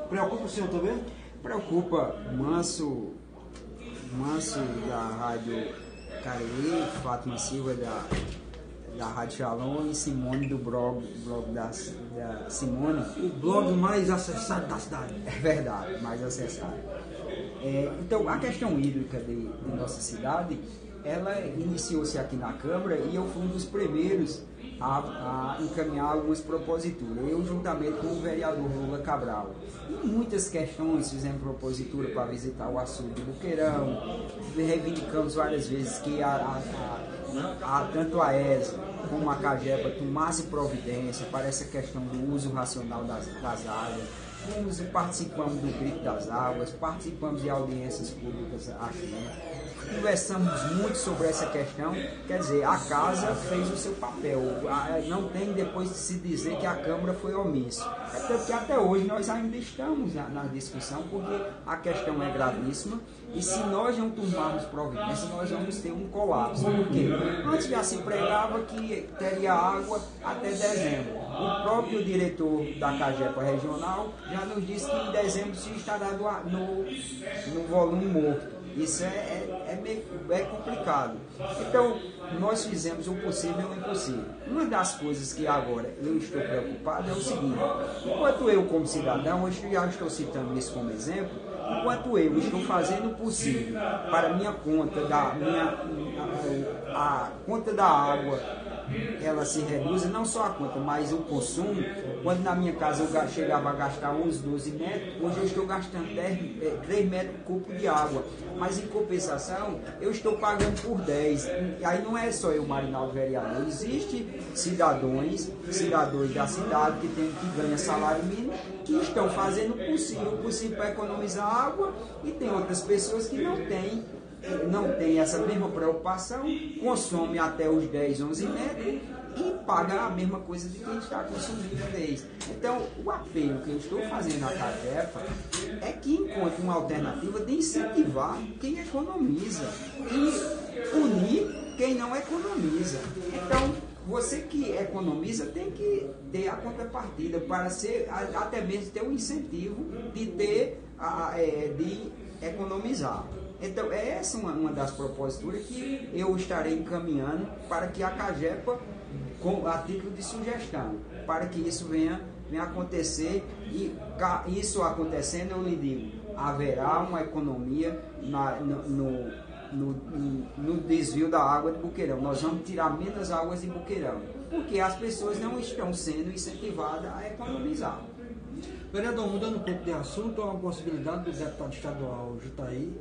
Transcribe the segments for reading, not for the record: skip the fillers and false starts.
Preocupa o senhor também? Preocupa Manso da Rádio Cariri, Fátima Silva da Rádio Shalom e Simone do blog da Simone. O blog mais acessado da cidade. É verdade, mais acessado. Então, a questão hídrica de nossa cidade, ela iniciou-se aqui na Câmara e eu fui um dos primeiros a encaminhar algumas proposituras, eu juntamente com o vereador Lula Cabral. E muitas questões, fizemos propositura para visitar o açude de Boqueirão, reivindicamos várias vezes que tanto a ESA como a CAGEPA tomasse providência para essa questão do uso racional das águas. Participamos do Grito das Águas, participamos de audiências públicas aqui, conversamos muito sobre essa questão. Quer dizer, a casa fez o seu papel, não tem depois de se dizer que a Câmara foi omissa. Porque até hoje nós ainda estamos na discussão, porque a questão é gravíssima e se nós não tomarmos providência, nós vamos ter um colapso. Porque antes já se pregava que teria água até dezembro. O próprio diretor da CAGEPA regional já nos disse que em dezembro se estará no volume morto. Isso é complicado. Então, nós fizemos o possível e o impossível. Uma das coisas que agora eu estou preocupado é o seguinte: enquanto eu, como cidadão, eu já estou citando isso como exemplo, enquanto eu estou fazendo o possível para minha conta, a conta da água, ela se reduz, não só a conta, mas o consumo. Quando na minha casa eu chegava a gastar uns 12 metros, hoje eu estou gastando 3 metros cúbicos de água. Mas em compensação, eu estou pagando por 10. E aí não é só eu, Marinaldo, vereador. Existem cidadãos da cidade que ganham salário mínimo, que estão fazendo o possível para economizar água, e tem outras pessoas que não têm essa mesma preocupação, consome até os 10, 11 metros e paga a mesma coisa de quem está consumindo 10. Então, o apelo que eu estou fazendo à CAGEPA é que encontre uma alternativa de incentivar quem economiza e punir quem não economiza. Então, você que economiza tem que ter a contrapartida para até mesmo ter um incentivo de economizar. Então, essa é uma das proposituras que eu estarei encaminhando para que a CAGEPA, a título de sugestão, para que isso venha acontecer. E isso acontecendo, eu lhe digo, haverá uma economia no desvio da água de Boqueirão. Nós vamos tirar menos águas de Boqueirão, porque as pessoas não estão sendo incentivadas a economizar. Vereador, mudando um pouco de assunto, há uma possibilidade do deputado estadual Jutaí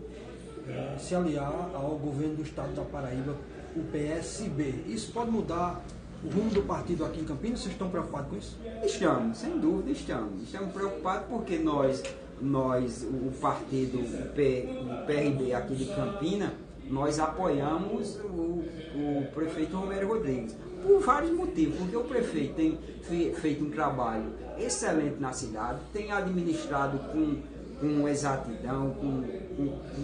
se aliar ao governo do estado da Paraíba, o PSB. Isso pode mudar o rumo do partido aqui em Campinas? Vocês estão preocupados com isso? Estamos, sem dúvida estamos. Estamos preocupados porque o partido, o PRB aqui de Campinas, nós apoiamos o prefeito Romero Rodrigues. Por vários motivos, porque o prefeito tem feito um trabalho excelente na cidade, tem administrado com exatidão, com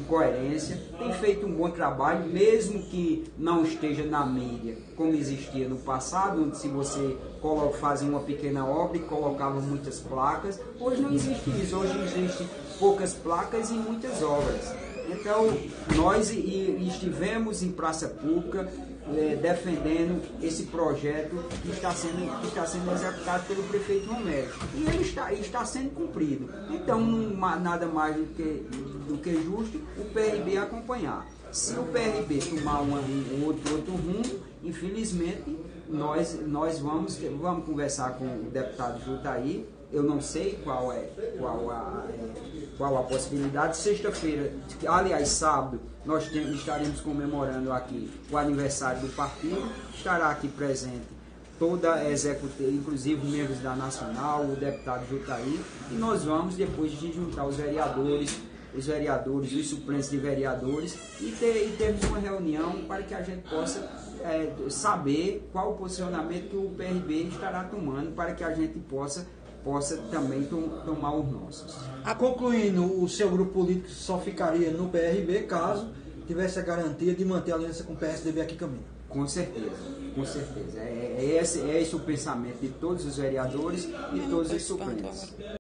coerência, tem feito um bom trabalho, mesmo que não esteja na mídia, como existia no passado, onde se você fazia uma pequena obra e colocava muitas placas. Hoje não existe isso, hoje existem poucas placas e muitas obras. Então, nós estivemos em praça pública defendendo esse projeto que está sendo executado pelo prefeito Romero. E ele está sendo cumprido. Então, nada mais do que justo o PRB acompanhar. Se o PRB tomar outro rumo, infelizmente, nós vamos conversar com o deputado Jutaí. Eu não sei qual a possibilidade. Sexta-feira, aliás, sábado, nós estaremos comemorando aqui o aniversário do partido. Estará aqui presente toda a executiva, inclusive membros da Nacional, o deputado Jutaí, e nós vamos, depois de juntar os vereadores, os suplentes de vereadores, e termos uma reunião para que a gente possa saber qual o posicionamento que o PRB estará tomando, para que a gente possa também tomar os nossos. Concluindo, o seu grupo político só ficaria no PRB caso tivesse a garantia de manter a aliança com o PSDB aqui em Campinas? Com certeza, com certeza. É esse o pensamento de todos os vereadores e todos os suplentes.